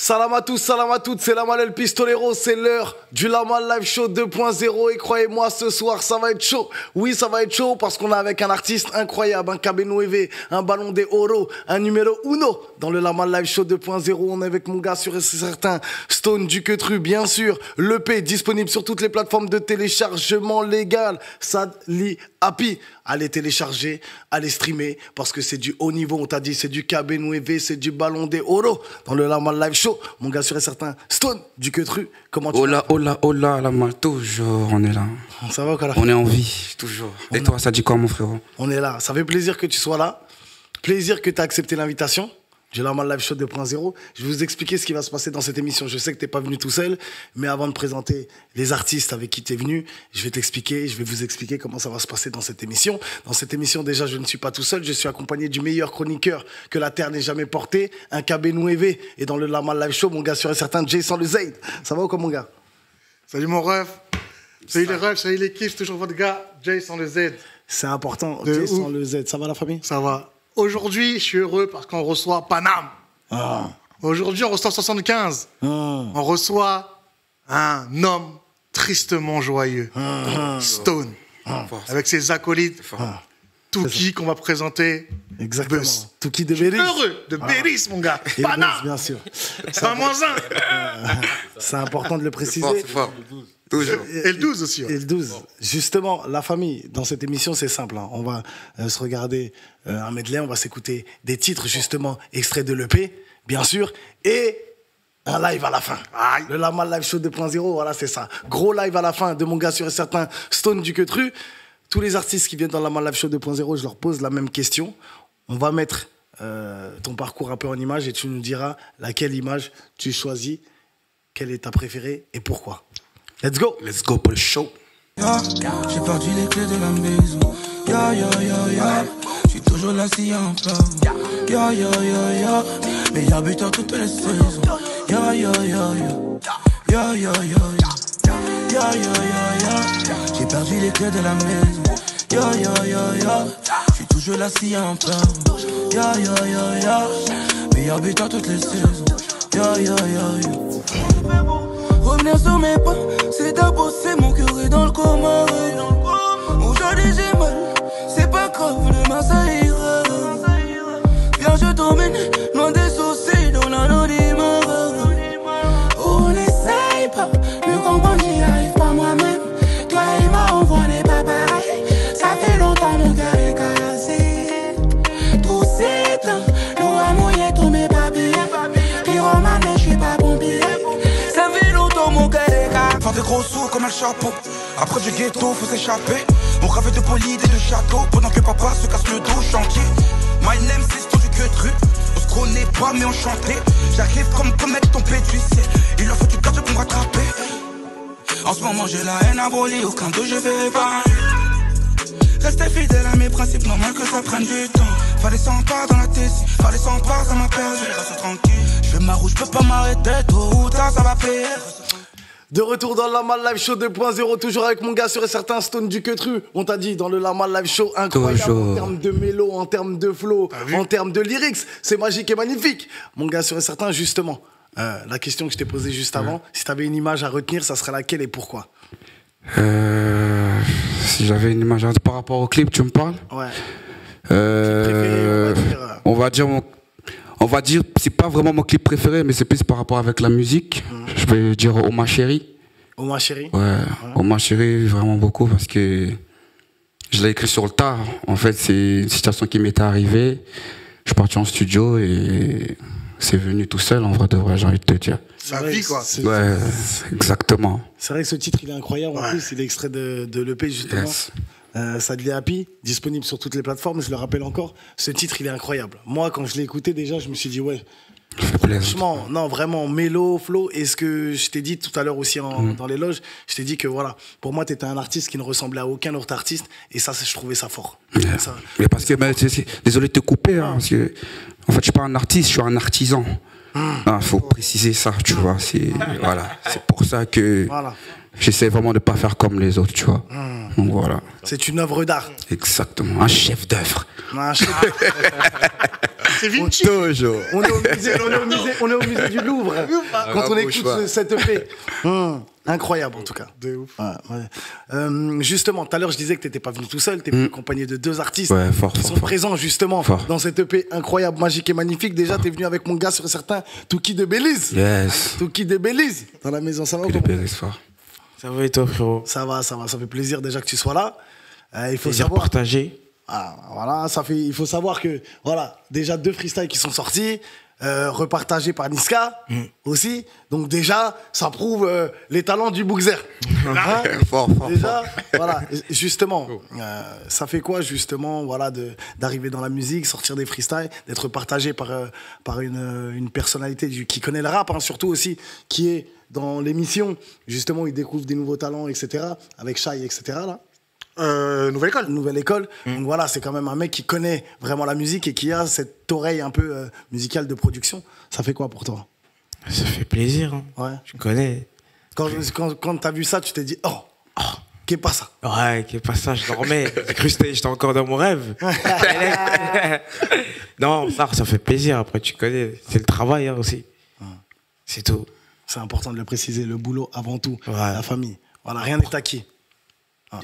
Salam à tous, salam à toutes, c'est Lamal El Pistolero, c'est l'heure du Lamal Live Show 2.0 et croyez-moi, ce soir, ça va être chaud. Oui, ça va être chaud parce qu'on est avec un artiste incroyable, un KB9, un ballon de oro, un numéro uno. Dans le Lamal Live Show 2.0, on est avec mon gars sûr et certain, Stone du Quetru, bien sûr. L'EP disponible sur toutes les plateformes de téléchargement légal. Sadli Happy. Allez télécharger, allez streamer, parce que c'est du haut niveau, on t'a dit, c'est du KB9, c'est du ballon de oro. Dans le Lamal Live Show, mon gars sûr et certain, Stone du Quetru, comment tu vas? Hola, Lamal, toujours, on est là. Ça va, quoi, là? On est en vie, toujours. Et toi, ça dit quoi, mon frérot? On est là, ça fait plaisir que tu sois là, plaisir que tu as accepté l'invitation du Lamal Live Show 2.0. Je vais vous expliquer ce qui va se passer dans cette émission. Je sais que tu n'es pas venu tout seul, mais avant de présenter les artistes avec qui tu es venu, je vais vous expliquer comment ça va se passer dans cette émission. Dans cette émission, déjà, je ne suis pas tout seul, je suis accompagné du meilleur chroniqueur que la Terre n'ait jamais porté, un KB9. Et dans le Lamal Live Show, mon gars sûr et certain, Jason le Zaid. Ça va ou quoi, mon gars? Salut mon ref. Salut les refs, salut l'équipe, c'est toujours votre gars, Jason le Z. C'est important, Jason le Z. Ça va la famille? Ça va. Aujourd'hui, je suis heureux parce qu'on reçoit Paname. Ah. Aujourd'hui, on reçoit 75. Ah. On reçoit un homme tristement joyeux. Stone. Avec ses acolytes. Touki qu'on va présenter. Exactement. Buzz. Touki de Béris. Heureux de Béris, mon gars. Et Paname. Buzz, bien sûr. C'est un moins un. C'est important de le préciser. C'est fort. Toujours. Et le 12 aussi. Ouais. Et le 12. Justement, la famille, dans cette émission, c'est simple. Hein. On va se regarder un medley, on va s'écouter des titres, justement, extraits de l'EP, bien sûr, et un live à la fin. Aïe. Le Lamal Live Show 2.0, voilà, c'est ça. Gros live à la fin de mon gars sûr et certain, Stone du Quetru. Tous les artistes qui viennent dans le Lamal Live Show 2.0, je leur pose la même question. On va mettre ton parcours un peu en image et tu nous diras laquelle image tu choisis, quelle est ta préférée et pourquoi. Let's go. Let's go pour le show. J'ai perdu les clés de la maison. J'suis toujours là si y'a un plan. Meilleur buteur toutes les saisons. J'ai perdu les clés de la maison. J'suis toujours là si y'a un plan. Meilleur buteur toutes les saisons. Revenir sur mes pas, c'est d'abord c'est mon cœur est dans le coma. Aujourd'hui j'ai mal, c'est pas grave, demain ça ira. Viens je t'emmène, loin des soucis dans l'anonymat. On essaye pas, me comprendre j'y arrive pas moi-même. Toi et moi on voit n'est pas pareil. Ça fait longtemps mon cœur est cassé. Tout s'éteint, l'eau a mouillé tous mes papiers. Pyromane mais j'suis pas pompier. Mon cœur est cassé. Faire des gros sous comme un chapeau. Après du ghetto, faut s'échapper. On rêvait de bolide et de château. Pendant que papa se casse le dos, chantier. My name c'est Stone du Quetru. On se connaît pas mais on chantait. J'arrive comme mec tombé du ciel. Il leur faut du cadre pour me rattraper. En ce moment j'ai la haine abolie. Aucun d'eux je vais pas. Rester fidèle à mes principes, normal que ça prenne du temps. Fallait 100 pas dans la tête, fallait 100 pas, ça m'a perdu. Reste tranquille, je fais ma roue, je peux pas m'arrêter. Tôt ou tard ça va payer. De retour dans le Lamal Live Show 2.0, toujours avec mon gars sûr et certain, Stone du Quetru. On t'a dit, dans le Lamal Live Show, incroyable toujours. En termes de mélo, en termes de flow, en termes de lyrics. C'est magique et magnifique. Mon gars sûr et certain, justement, la question que je t'ai posée juste avant, si t'avais une image à retenir, ça serait laquelle et pourquoi? Si j'avais une image par rapport au clip, tu me parles? Ouais. On va dire, c'est pas vraiment mon clip préféré, mais c'est plus par rapport avec la musique. Je vais dire Oh ma chérie. Oh ma chérie. Ouais, Oh ma chérie, vraiment beaucoup parce que je l'ai écrit sur le tard. En fait, c'est une situation qui m'était arrivée. Je suis parti en studio et c'est venu tout seul, en vrai de vrai, j'ai envie de te dire. Sa vie quoi. Ouais, exactement. C'est vrai que ce titre, il est incroyable. En plus, il est extrait de l'EP, justement. Yes. Sadli Happy, disponible sur toutes les plateformes, je le rappelle encore. Ce titre, il est incroyable. Moi, quand je l'ai écouté, déjà, je me suis dit, ouais. Franchement, non, vraiment, mélo, flow. Et ce que je t'ai dit tout à l'heure aussi dans les loges, je t'ai dit que voilà, pour moi, t'étais un artiste qui ne ressemblait à aucun autre artiste. Et ça, je trouvais ça fort. Yeah. Ça. Mais parce que, désolé de te couper, hein, parce que, en fait, je suis pas un artiste, je suis un artisan. Faut préciser ça, tu vois. Voilà, c'est pour ça que j'essaie vraiment de pas faire comme les autres, tu vois. Donc voilà. C'est une œuvre d'art. Exactement, un chef d'œuvre. Un chef C'est Vinci. Toujours. On est au musée du Louvre quand on écoute cette EP. Incroyable en tout cas. De ouf. Justement, tout à l'heure je disais que t'étais pas venu tout seul, t'es venu accompagné de 2 artistes qui sont présents justement dans cette EP incroyable, magique et magnifique. Déjà t'es venu avec mon gars sur certains, Touki de Belize. Yes. Touki de Belize dans la maison. Ça va? Que de Belize, fort. Ça va et toi, frérot? Ça va, ça fait plaisir déjà que tu sois là. Il faut Plaisir savoir. partagé. Voilà, il faut savoir que voilà, déjà 2 freestyles qui sont sortis. Repartagé par Niska aussi, donc déjà ça prouve les talents du Bookzer. Hein Fort. Déjà, voilà, justement, ça fait quoi justement, voilà, d'arriver dans la musique, sortir des freestyles, d'être partagé par une personnalité qui connaît le rap, hein, surtout aussi, qui est dans l'émission, justement, où il découvre des nouveaux talents, etc. Avec Shai, etc. là. Nouvelle école. Donc voilà, c'est quand même un mec qui connaît vraiment la musique et qui a cette oreille un peu musicale de production. Ça fait quoi pour toi? Ça fait plaisir. Hein. Ouais. Tu connais. Quand t'as vu ça, tu t'es dit qu'est pas ça? Ouais, qu'est pas ça, je dormais. J'ai cru que j'étais encore dans mon rêve. Non, ça fait plaisir. Après, tu connais. C'est le travail hein, aussi. C'est tout. C'est important de le préciser, le boulot avant tout, Ouais. la famille. Voilà, rien n'est acquis.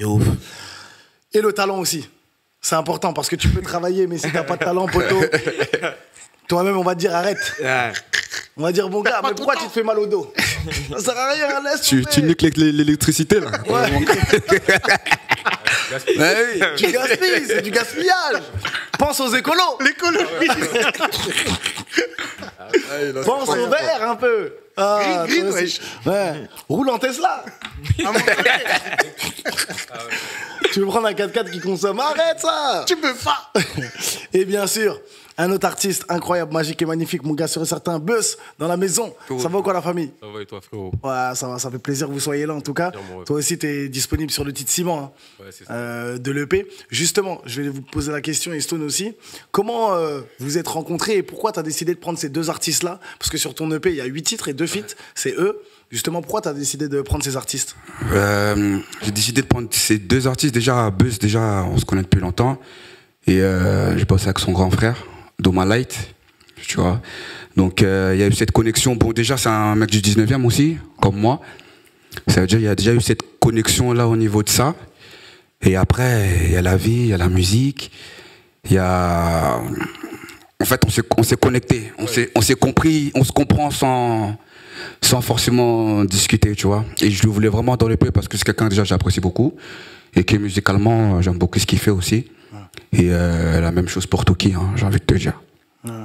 De ouf. Et le talent aussi. C'est important parce que tu peux travailler, mais si t'as pas de talent, poteau, toi-même, on va te dire arrête. Ouais. On va dire, bon gars, mais pourquoi tu te fais mal au dos? Ça sert à rien, laisse Tu tomber. niques l'électricité là. Ouais. Ouais, oui. Tu gaspilles, c'est du gaspillage. Pense aux écolos. L'écologie. Pense au verre un peu. Green, toi aussi. Ouais. Roule en Tesla. Tu veux prendre un 4x4 qui consomme? Arrête ça. Tu peux pas. Et bien sûr, un autre artiste incroyable, magique et magnifique, mon gars, sur certain Buzz dans la maison. Ça va ou quoi la famille? Ça va et toi, frérot? Ouais, ça va, ça fait plaisir que vous soyez là en tout cas. Clairement, ouais. Toi aussi, tu es disponible sur le titre Ciment hein, Ouais, c'est ça. de l'EP. Justement, je vais vous poser la question, et Stone aussi. Comment vous êtes rencontrés et pourquoi tu as décidé de prendre ces 2 artistes-là? Parce que sur ton EP, il y a 8 titres et 2 feats, c'est eux. Justement, pourquoi tu as décidé de prendre ces artistes? J'ai décidé de prendre ces 2 artistes. Déjà, Buzz, on se connaît depuis longtemps. Et j'ai bossé avec son grand frère, Doma Light, tu vois. Donc, il y a eu cette connexion. Bon, déjà, c'est un mec du 19e aussi, comme moi. Ça veut dire qu'il y a déjà eu cette connexion-là au niveau de ça. Et après, il y a la vie, il y a la musique. Il y a... En fait, on s'est connecté. On s'est compris, on se comprend sans forcément discuter, tu vois. Et je le voulais vraiment dans l'EP parce que c'est quelqu'un déjà j'apprécie beaucoup et que musicalement j'aime beaucoup ce qu'il fait aussi. Et la même chose pour Toki, hein, j'ai envie de te dire,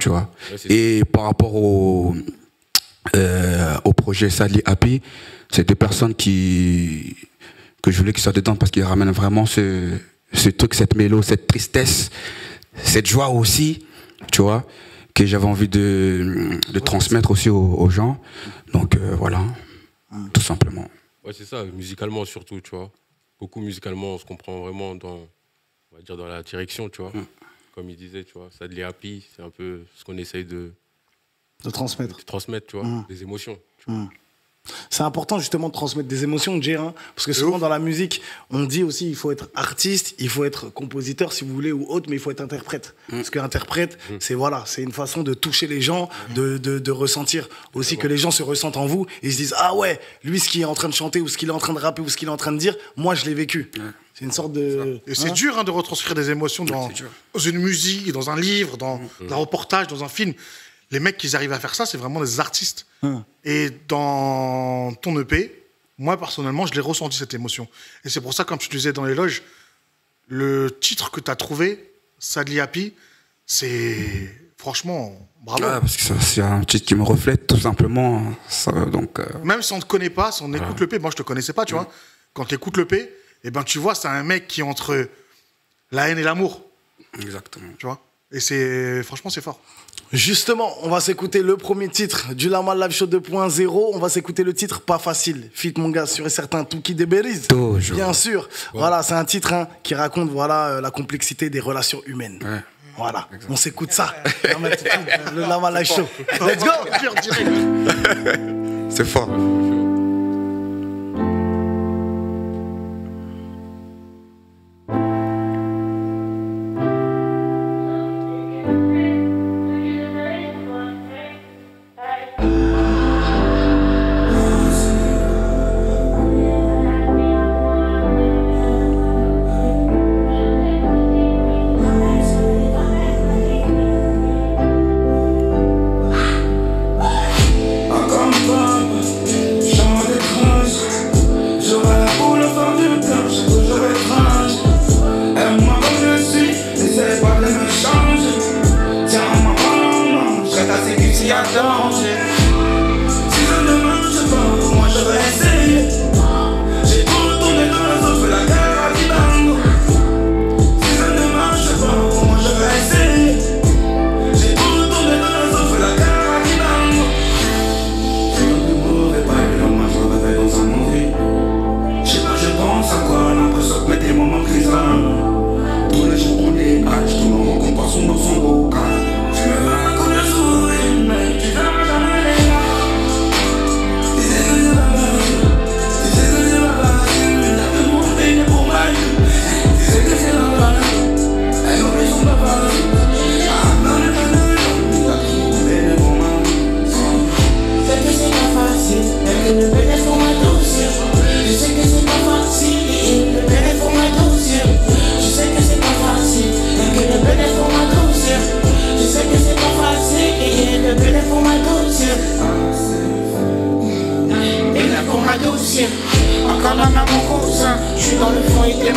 tu vois. Et par rapport au projet Sadly Happy, c'est 2 personnes que je voulais qu'ils soient dedans parce qu'ils ramènent vraiment ce truc, cette mélo, cette tristesse, cette joie aussi, tu vois, que j'avais envie de transmettre aussi aux gens. Donc voilà, tout simplement. Ouais, c'est ça, musicalement surtout, tu vois. Beaucoup musicalement, on se comprend vraiment on va dire dans la direction, tu vois. Comme il disait, tu vois, Sadly Happy, c'est un peu ce qu'on essaye de transmettre, tu vois, des émotions. Tu vois. C'est important justement de transmettre des émotions, Jay, hein, parce que souvent dans la musique, on dit aussi il faut être artiste, il faut être compositeur si vous voulez ou autre, mais il faut être interprète. Parce qu'interprète, c'est une façon de toucher les gens, de ressentir aussi que les gens se ressentent en vous et se disent ah ouais, lui ce qu'il est en train de chanter ou ce qu'il est en train de rapper ou ce qu'il est en train de dire, moi je l'ai vécu. C'est une sorte de... Et c'est dur hein, de retranscrire des émotions dans une musique, dans un livre, dans un reportage, dans un film. Les mecs qui arrivent à faire ça, c'est vraiment des artistes. Et dans ton EP, moi personnellement, je l'ai ressenti cette émotion. Et c'est pour ça, comme je te disais dans l'éloge, le titre que tu as trouvé, Sadly Happy, c'est franchement bravo. Ouais, parce que c'est un titre qui me reflète tout simplement. Ça, donc, Même si on ne te connaît pas, si on écoute l'EP, moi je te connaissais pas, tu vois. Quand tu écoutes l'EP, eh ben, tu vois, c'est un mec qui est entre la haine et l'amour. Exactement. Tu vois. Et franchement, c'est fort. Justement, on va s'écouter le premier titre du Lama Live Show 2.0. On va s'écouter le titre Pas Facile. Fit mon gars sur un certain Touki de Belize. Toujours. Bien sûr. Ouais. Voilà, c'est un titre hein, qui raconte voilà, la complexité des relations humaines. Ouais. Voilà, on s'écoute ça. Le Lama Live Show. Let's go. C'est fort.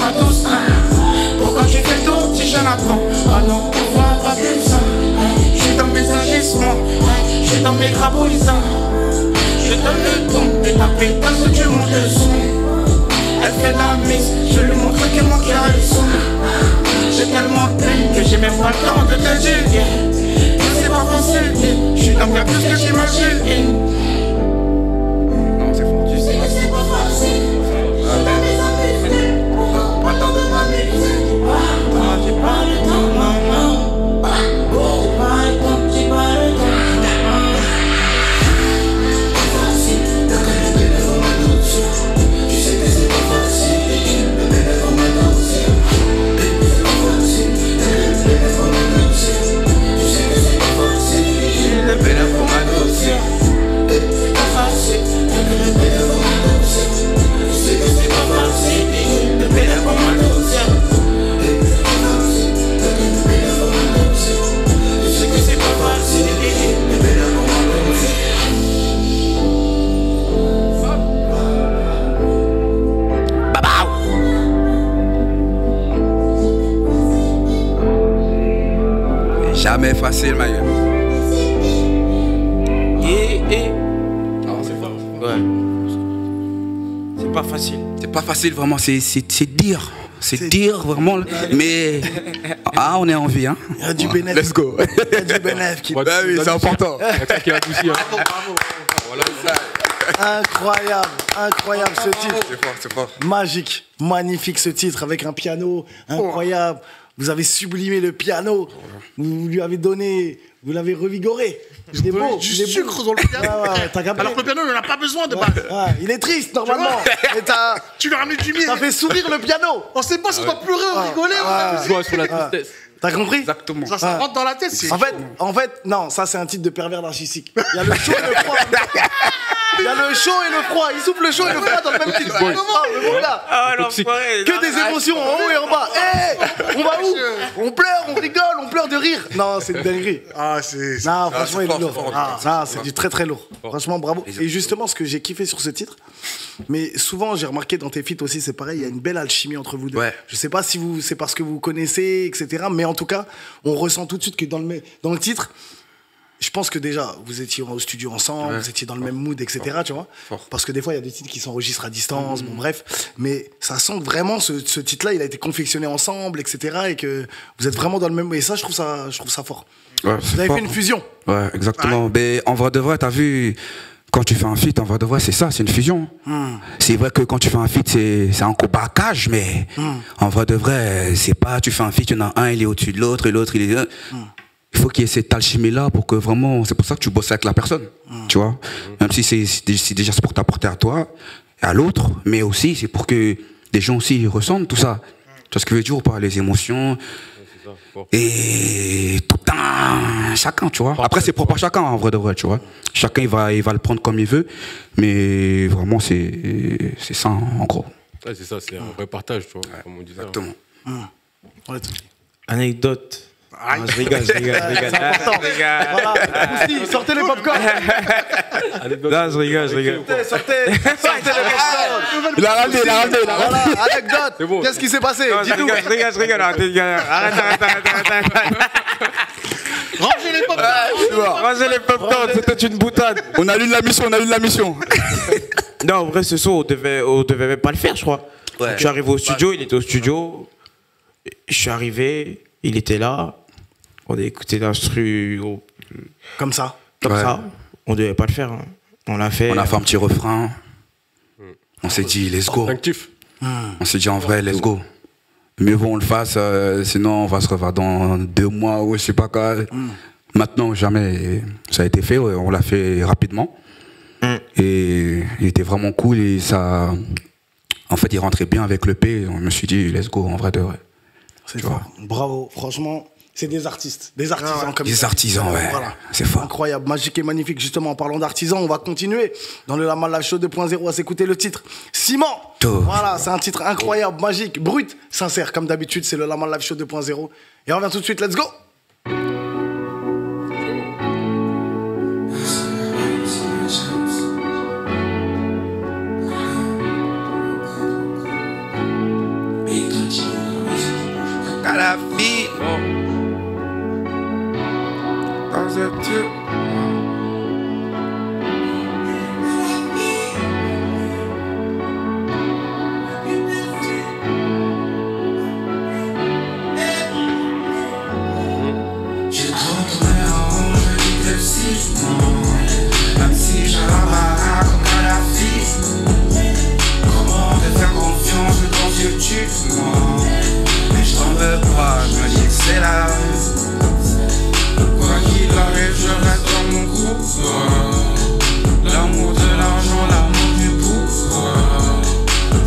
matos. Pourquoi tu fais ton petit jeune apprend? Ah non, on voit pas plus ça. Je suis dans mes agissements, je suis dans mes graboisants. Je donne le ton et taper parce que tu montes le son. Elle fait la mise, je lui montre que moi qui a le son. J'ai tellement de peine que j'ai même pas le temps de te dire. C'est pas facile, je suis dans bien plus que j'imagine. Non, c'est fort. Tu sais que c'est pas facile. Je t'ai mis à m'écouter. Pas tant de m'amuser. J'ai pas le temps, non. J'ai pas le temps, j'ai pas le temps. Jamais facile, ma gueule. C'est fort. Ouais. C'est pas facile. C'est pas facile, vraiment, c'est dire. C'est dire, vraiment. Mais. Ah, on est en vie, hein. Il y a du bénéfice. Let's go. Il y a du bénéfice qui. Bah oui, c'est important. Qui a adouci, hein. Voilà. Incroyable, incroyable ce titre. C'est fort, c'est fort. Magique, magnifique ce titre avec un piano incroyable. Vous avez sublimé le piano. Vous lui avez donné, vous l'avez revigoré. Il est beau. Du il est beau. sucre dans le piano. T'as capté. Alors que le piano, il n'en a pas besoin de base. Il est triste normalement. Et Tu lui as ramené du miel. t'as fait sourire le piano. On sait pas si on doit pleurer ou rigoler. Joie sur la tristesse. T'as compris? Exactement. Ça rentre dans la tête. En fait, non, ça c'est un titre de pervers narcissique. Il y a le chaud et le froid. Il y a le chaud et le froid. Il souffle le chaud et le froid dans le même titre. Le bon gars. Que des émotions en haut et en bas. On va où? On pleure, on rigole, on pleure de rire. Non, c'est une dinguerie. Non, franchement, il est lourd. C'est du très très lourd. Franchement, bravo. Et justement, ce que j'ai kiffé sur ce titre, mais souvent, j'ai remarqué dans tes feats aussi, c'est pareil, il y a une belle alchimie entre vous deux. Ouais. Je sais pas si c'est parce que vous vous connaissez, etc. Mais en tout cas, on ressent tout de suite que dans le titre, je pense que déjà, vous étiez au studio ensemble, vous étiez dans le même mood, etc. Tu vois. Parce que des fois, il y a des titres qui s'enregistrent à distance, bon bref. Mais ça sent que vraiment, ce titre-là, il a été confectionné ensemble, etc. Et que vous êtes vraiment dans le même... Et ça, je trouve ça fort. Ouais, vous avez fait une fusion. Ouais, exactement. Mais en vrai de vrai, t'as vu... Quand tu fais un feat, en vrai de vrai, c'est ça, c'est une fusion. C'est vrai que quand tu fais un feat, c'est un copackage, mais en vrai de vrai, c'est pas, tu fais un feat, il y en a un, il est au-dessus de l'autre, et l'autre, il est... Il faut qu'il y ait cette alchimie-là pour que vraiment, c'est pour ça que tu bosses avec la personne, tu vois. Même si c'est déjà pour t'apporter à toi, et à l'autre, mais aussi c'est pour que les gens aussi ressentent tout ça. Tu vois ce que je veux dire ou pas, les émotions. Et tout un chacun, tu vois. Après, c'est propre à chacun, en vrai de vrai, tu vois. Chacun, il va le prendre comme il veut, mais vraiment, c'est ça, en gros. Ouais, c'est ça, c'est un vrai partage, tu vois, comme on disait. Exactement. Anecdote. Non, je rigole. C'est important. Voilà. Aussi, sortez les popcorn. Non, je rigole. Sortez les popcorn. Il a ramené. Voilà, anecdote. Bon. Qu'est-ce qui s'est passé? Dis-nous. Je rigole. Arrête. Rangez les popcorn, c'était une boutade. On a lu de la mission. Non, en vrai, ce son, on devait même pas le faire, je crois. Ouais. Je suis arrivé au studio, il était au studio. Je suis arrivé, il était là. On a écouté l'instru. Comme ça. Comme ça. On devait pas le faire. Hein. On l'a fait. On a fait un petit refrain. On s'est dit, let's go. Instinctif. On s'est dit, en vrai, let's go. Mieux vaut on le fasse, sinon on va se revoir dans 2 mois ou je sais pas quoi. Maintenant, jamais. Ça a été fait, on l'a fait rapidement. Et il était vraiment cool et ça. En fait, il rentrait bien avec le P. On me suis dit, let's go, en vrai de vrai. C'est fort. Bravo, franchement. C'est des artistes, des artisans comme ça. Des artisans, ouais. Voilà. C'est fort. Incroyable, magique et magnifique. Justement, en parlant d'artisans, on va continuer dans le Lamal Live Show 2.0 à s'écouter le titre Ciment. Voilà, c'est un titre incroyable, magique, brut, sincère. Comme d'habitude, c'est le Lamal Live Show 2.0. Et on revient tout de suite, let's go. Big Kadhafi. Dans un Dieu. Même si j'ai la baraque comme Kadhafi, comment te faire confiance quand Dieu tue moi. Mais je t'en veux pas, je me dis que c'est la vie. Quoi qu'il arrive, je reste dans mon groupe. L'amour de l'argent, l'amour du pouvoir.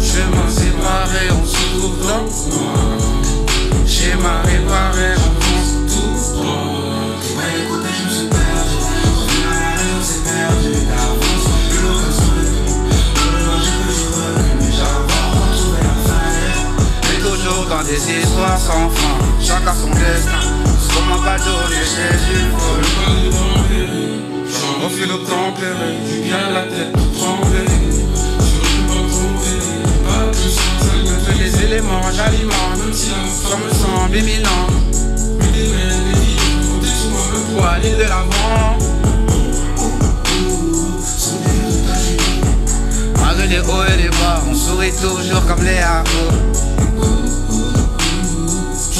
Chemin séparé, on se trouve dans moi. Schéma réparé, on pense tout droit. Dans des histoires sans fin, chacun son destin. Comment pas donner Jésus au fil au tempéré, du bien la tête tout tremblée. Je fais les éléments, j'alimente, ça me semble éminent. Pour aller de l'avant. Malgré les hauts et les bas, on sourit toujours comme les hameaux.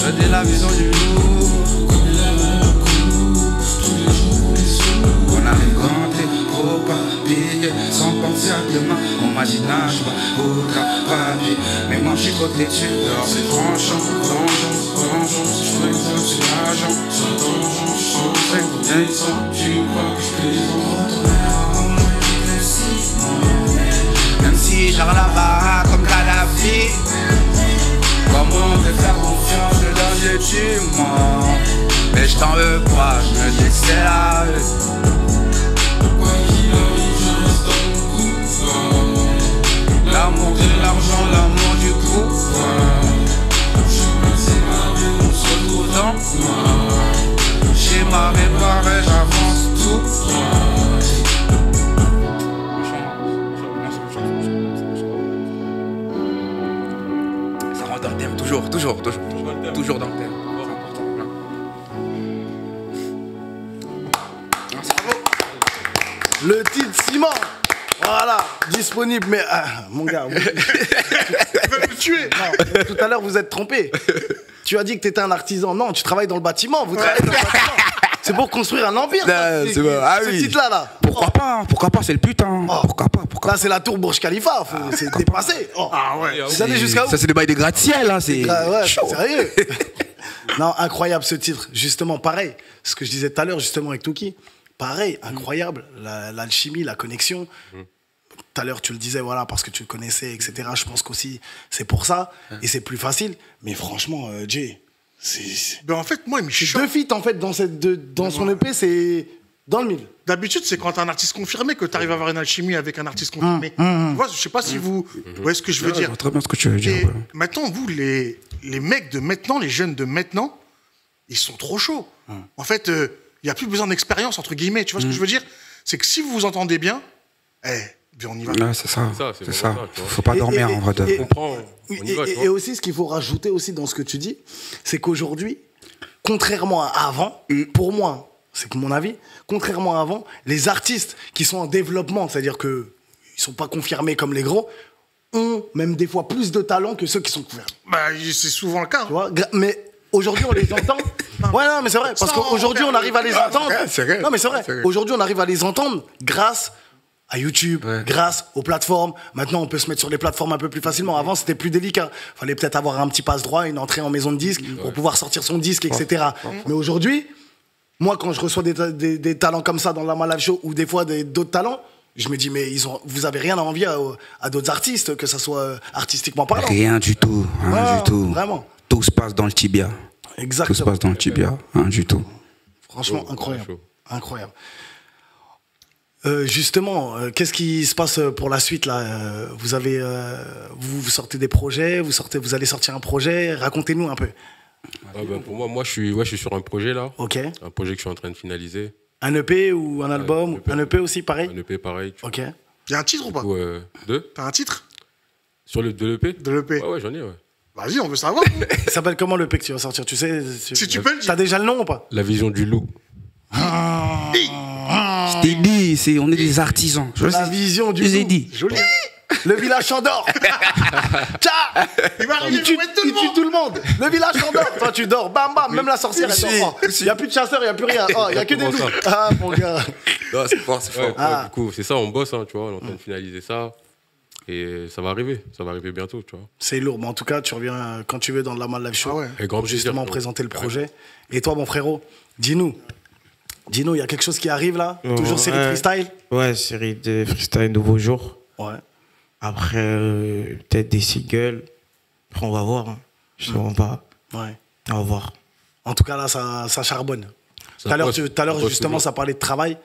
Je dis la vision du loup. On arrive ganté, au papier, sans penser à demain. On m'imaginage pas aucun papier. Mais moi je suis côté tueur, c'est tranchant. Donjon, je peux exaucer l'agent. Sans donjon, je sais combien ils sont. Tu crois que je plaisante. Même si j'ai la baraque comme Kadhafi, comment te faire confiance dans Dieu tu mens. Mais je t'en veux pas, je me dis que c'est la vie. Quoi qu'il arrive, je reste dans mon couple. L'amour de l'argent, l'amour du pouvoir. Chemin séparé, on se retrouve dans moi. Schéma réparé, j'avance tout droit. Toujours dans le thème. Le titre Ciment. Voilà, disponible. Mais mon gars, tu veux me tuer. Non, tout à l'heure, vous êtes trompé. Tu as dit que tu étais un artisan. Non, tu travailles dans le bâtiment. Vous travaillez dans le bâtiment. C'est pour construire un empire. C'est bon. Ah ce oui. titre-là. Pourquoi pas, c'est le putain. Pourquoi pas. Là, c'est la tour Burj Khalifa. C'est dépassé. Ah ouais. Vous allez jusqu'à où? Ça, c'est le bail des gratte-ciel. Hein, c'est ouais, sérieux. Non, incroyable ce titre. Justement, pareil. Ce que je disais tout à l'heure, justement, avec Touki. Pareil, incroyable. L'alchimie, la connexion. Tout à l'heure, tu le disais, voilà, parce que tu le connaissais, etc. Je pense qu'aussi, c'est pour ça. Et c'est plus facile. Mais franchement, Jay, Ben en fait, moi, il me chichote. deux feats, en fait, dans son EP, c'est dans le mille. D'habitude, c'est quand t'es un artiste confirmé que t'arrives à avoir une alchimie avec un artiste confirmé. Tu vois, je sais pas si vous voyez ce que je veux dire. Je vois très bien ce que tu veux dire. Et Ouais. maintenant, vous, les mecs de maintenant, les jeunes de maintenant, ils sont trop chauds. En fait, il n'y a plus besoin d'expérience, entre guillemets. Tu vois ce que je veux dire? C'est que si vous vous entendez bien, bien on y va. Ouais, c'est ça. c'est C'est vraiment ça. ça, tu vois. Faut pas dormir en vrai. On comprend, on y va, tu vois. Et aussi, ce qu'il faut rajouter aussi dans ce que tu dis, c'est qu'aujourd'hui, contrairement à avant, pour moi, c'est que mon avis, contrairement à avant, les artistes qui sont en développement, c'est-à-dire qu'ils ne sont pas confirmés comme les gros, ont même des fois plus de talent que ceux qui sont confirmés. Bah, c'est souvent le cas. Tu vois, mais aujourd'hui, on les entend. Ouais, non, mais c'est vrai. Parce qu'aujourd'hui, on arrive à les entendre. c'est vrai. Non, mais c'est vrai. C'est vrai. Aujourd'hui, on arrive à les entendre grâce à YouTube, grâce aux plateformes. Maintenant, on peut se mettre sur les plateformes un peu plus facilement. Avant, c'était plus délicat. Il fallait peut-être avoir un petit passe-droit, une entrée en maison de disque pour pouvoir sortir son disque, etc. Mais aujourd'hui, moi, quand je reçois des talents comme ça dans la Live Show ou des fois d'autres talents, je me dis, mais vous avez rien à envier à d'autres artistes, que ça soit artistiquement parlant. Rien du tout. Rien du tout. Vraiment. Tout se passe dans le tibia. Exactement. Tout se passe dans le tibia. Rien du tout. Franchement, incroyable. chaud. Incroyable. Justement, qu'est-ce qui se passe pour la suite là? Vous avez, vous sortez des projets, vous allez sortir un projet. Racontez-nous un peu. Pour moi, je suis sur un projet là. Ok. Un projet que je suis en train de finaliser. Un EP ou un album? Un EP aussi, pareil. Un EP pareil. Tu Ok. Il y a un titre ou pas? vois. Deux. T'as un titre Sur de l'EP. de l'EP? Ouais, j'en ai, ouais. Vas-y, on veut savoir. Il s'appelle comment le P que tu vas sortir? Tu sais, Si tu peux le dire. t'as déjà le nom ou pas? La vision du loup. Je t'ai dit, on est des artisans. La vision du Je vous ai loup. dit. Joli. Le village Chandor. Tcha, Il va arriver, il tue, il va mettre tout le il tue monde. tout le monde. Le village Chandor. Toi, tu dors. Bam, bam. Même la sorcière, elle Si. dort. Il n'y a plus de chasseurs, il n'y a plus rien. Oh, il n'y a que des loups. Comment Ah, mon gars. Non, c'est fort, c'est Ouais, fort. ouais, du coup, c'est ça, on bosse, hein, tu vois, on est en train de finaliser ça. Et ça va arriver bientôt, tu vois. C'est lourd, mais en tout cas, tu reviens quand tu veux dans la Mal Live Show. Ah ouais. Avec grand Pour plaisir, justement tu vois. présenter le projet. Et toi, mon frérot, dis-nous, il y a quelque chose qui arrive là? Toujours série de freestyle? Ouais, série de freestyle Nouveau Jour. Ouais. Après, peut-être des singles. Après, on va voir. Hein. Je sais pas. Ouais. On va voir. En tout cas, là, ça charbonne. Ça Tout à l'heure, bosse, tout à l'heure, ça bosse justement, toujours. ça parlait de travail.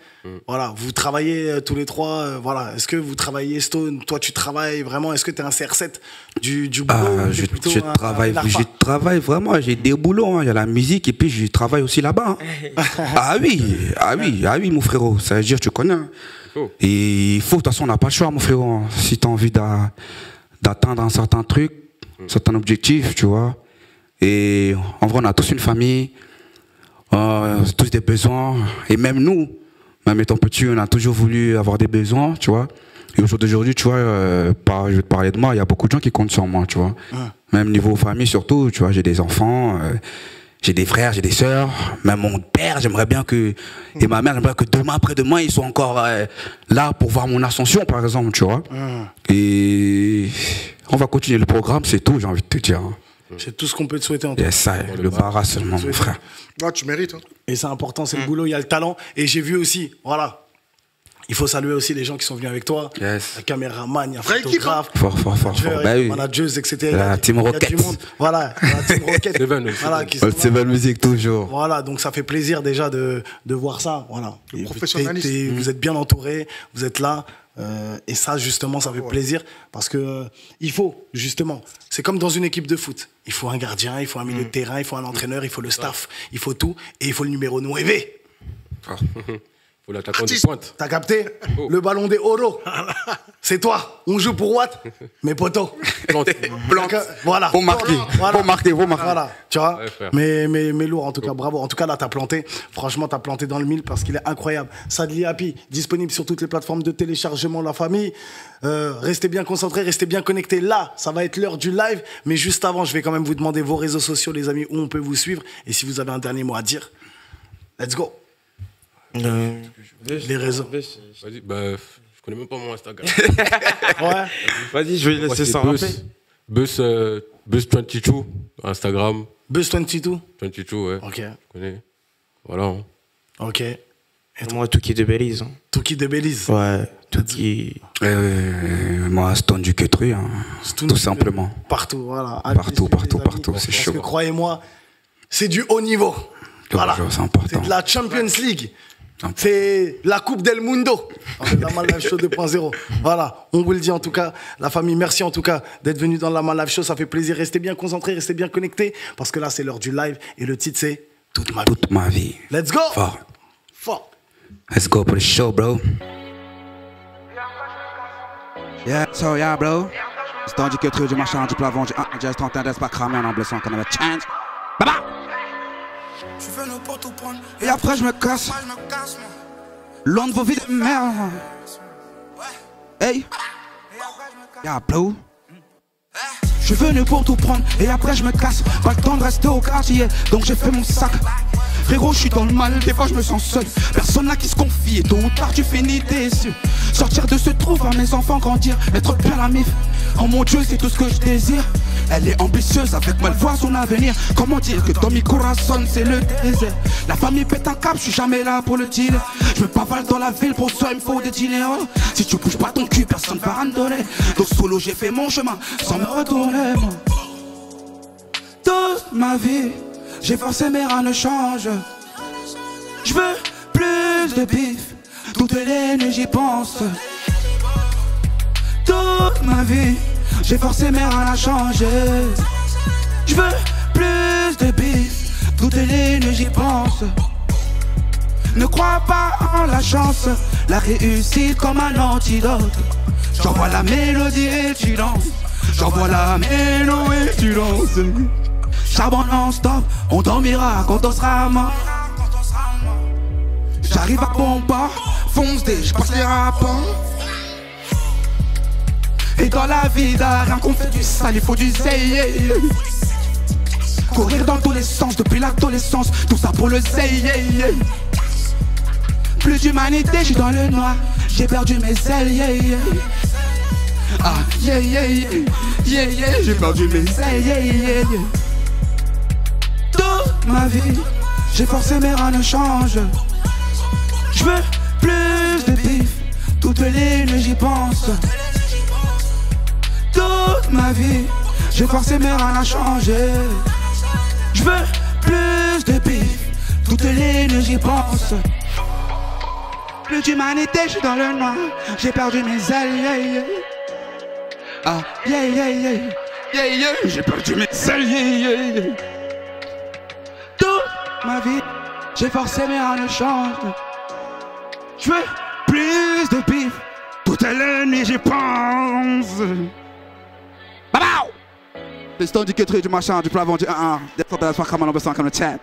Voilà, vous travaillez tous les trois. Voilà. Est-ce que vous travaillez Stone? Toi, tu travailles vraiment? Est-ce que tu es un CR7 du boulot? Ah, ou je t'es plutôt un travaille vraiment, j'ai des boulots, hein. Il y a la musique et puis je travaille aussi là-bas. Hein. ah oui, mon frérot, ça veut dire, tu connais. Hein. Oh. Et il faut, de toute façon, on n'a pas le choix, mon frérot. Hein. Si tu as envie d'atteindre un certain truc, un certain objectif, tu vois. Et en vrai, on a tous une famille, tous des besoins. Et même nous, même étant petits, on a toujours voulu avoir des besoins, tu vois. Et au jour d'aujourd'hui, tu vois, je vais te parler de moi, il y a beaucoup de gens qui comptent sur moi, tu vois. Même niveau famille surtout, tu vois, j'ai des enfants, j'ai des frères, j'ai des sœurs, même mon père, j'aimerais bien que, et ma mère, j'aimerais que demain, après-demain, ils soient encore là pour voir mon ascension, par exemple, tu vois. Et on va continuer le programme, c'est tout, j'ai envie de te dire. C'est tout ce qu'on peut te souhaiter en tout cas. Et ça, le baras seulement, mon frère. Ah, tu mérites. Hein. Et c'est important, c'est le boulot, il y a le talent. Et j'ai vu aussi, voilà, il faut saluer aussi les gens qui sont venus avec toi. Yes. Un caméraman, un Vraie équipe, photographe, Fort. Bah oui. manageuse, etc. La Team Il y a Rocket. du monde. Voilà, la Team Rocket. Seven aussi. Voilà, qui sont Old Seven Music, toujours. Voilà, donc ça fait plaisir déjà de voir ça. Voilà. Et professionnalisme. vous êtes bien entourés, vous êtes là. Et ça, justement, ça fait plaisir parce que il faut, justement, c'est comme dans une équipe de foot. Il faut un gardien, il faut un milieu de terrain, il faut un entraîneur, il faut le staff, il faut tout. Et il faut le numéro 9. Faut l'attaquant de pointe. T'as capté? Le ballon des Oro. C'est toi. On joue pour Watt, mes potos. Plante. Voilà. Faut marquer, faut marquer. Voilà, tu vois. Ouais, frère. mais lourd, en tout cas, bravo. En tout cas, là, t'as planté. Franchement, t'as planté dans le mille parce qu'il est incroyable. Sadly Happy, disponible sur toutes les plateformes de téléchargement, la famille. Restez bien concentrés, restez bien connectés. Là, ça va être l'heure du live. Mais juste avant, je vais quand même vous demander vos réseaux sociaux, les amis, où on peut vous suivre. Et si vous avez un dernier mot à dire, let's go. Les réseaux. Vas-y, bah, je connais même pas mon Instagram. Ouais. Vas-y, je vais Moi, laisser c'est ça rappeler. Buzz22, Instagram. Buzz22. 22, ouais. Ok. Je connais. Voilà. Hein. Ok. Et Moi, tout qui est de Belize. Hein. Touki de Belize. Ouais, tout qui. Moi, Stone du Quetru, hein. Tout simplement. Partout, voilà. Partout, Allez, les amis. partout, c'est Parce chaud. que croyez-moi, c'est du haut niveau. Voilà. C'est important. C'est de la Champions League. C'est la Coupe del Mundo. La Mal Live Show 2.0. Voilà, on vous le dit en tout cas. La famille, merci en tout cas d'être venu dans la Mal Live Show. Ça fait plaisir. Restez bien concentrés, restez bien connectés. Parce que là, c'est l'heure du live. Et le titre, c'est Toute ma vie. Toute ma vie. Let's go. Fort. Fort. Let's go pour le show, bro. Yeah, so yeah, bro. C'est tandis que tu du machin, du plafond, du jazz 31 d'être pas cramé en blessant qu'on avait change. Baba! Je suis venu pour tout prendre. Et après je me casse. Loin de vos vies de merde. Hey! Yeah, bro. Je suis venu pour tout prendre et après je me casse. Pas le temps de rester au quartier, donc j'ai fait mon sac. Frérot, je suis dans le mal, des fois je me sens seul. Personne là qui se confie et tôt ou tard tu finis déçu. Sortir de ce trou, voir mes enfants grandir, mettre bien la mif. Oh mon Dieu, c'est tout ce que je désire. Elle est ambitieuse avec mal voit son avenir. Comment dire que dans mes corazon c'est le désert. La famille pète un cap, je suis jamais là pour le deal. Je me pavale dans la ville, pour ça il me faut des dealers. Si tu bouges pas ton cul, personne va randoler. Donc solo j'ai fait mon chemin, sans me retourner moi. Toute ma vie, j'ai forcé mais rien ne change. Je veux plus de bif, toutes les nuits j'y pense. Toute ma vie, j'ai forcé mais rien n'a changé. Je veux plus de bif, toutes les nuits j'y pense. Ne crois pas en la chance, la réussite comme un antidote. J'envoie la mélodie et tu danses. J'envoie la mélo et tu danses. Charbon non-stop, on dormira quand on sera mort. J'arrive à Pompa, fonce dès, je passe les rapports. Et dans la vie rien qu'on fait du sale, il faut du zéyé. Courir dans tous les sens depuis l'adolescence, tout ça pour le zéyé. Plus d'humanité, je suis dans le noir, j'ai perdu mes ailes, yeah, yeah. Ah, yeah, yeah, yeah, yeah, yeah, j'ai perdu mes ailes, yeah, yeah, yeah. Toute ma vie, j'ai forcé mais rien ne change. Je veux plus de bif, toutes les nuits j'y pense. Toute ma vie, j'ai forcé mais rien n'a changé. Je veux plus de bif, toutes les nuits j'y pense. Plus d'humanité, je suis dans le noir, j'ai perdu mes ailes, yeah, yeah. Ah, yeah, yeah, yeah, yeah, yeah, j'ai perdu mes ailes, yeah, yeah, yeah. Toute ma vie, j'ai forcé mais rien ne change. Je veux plus de bif, toutes les nuits j'y pense. Babao! Les stones du Ketri, du machin, du plavon, du 1-1. Des fois, on besoin comme le chat.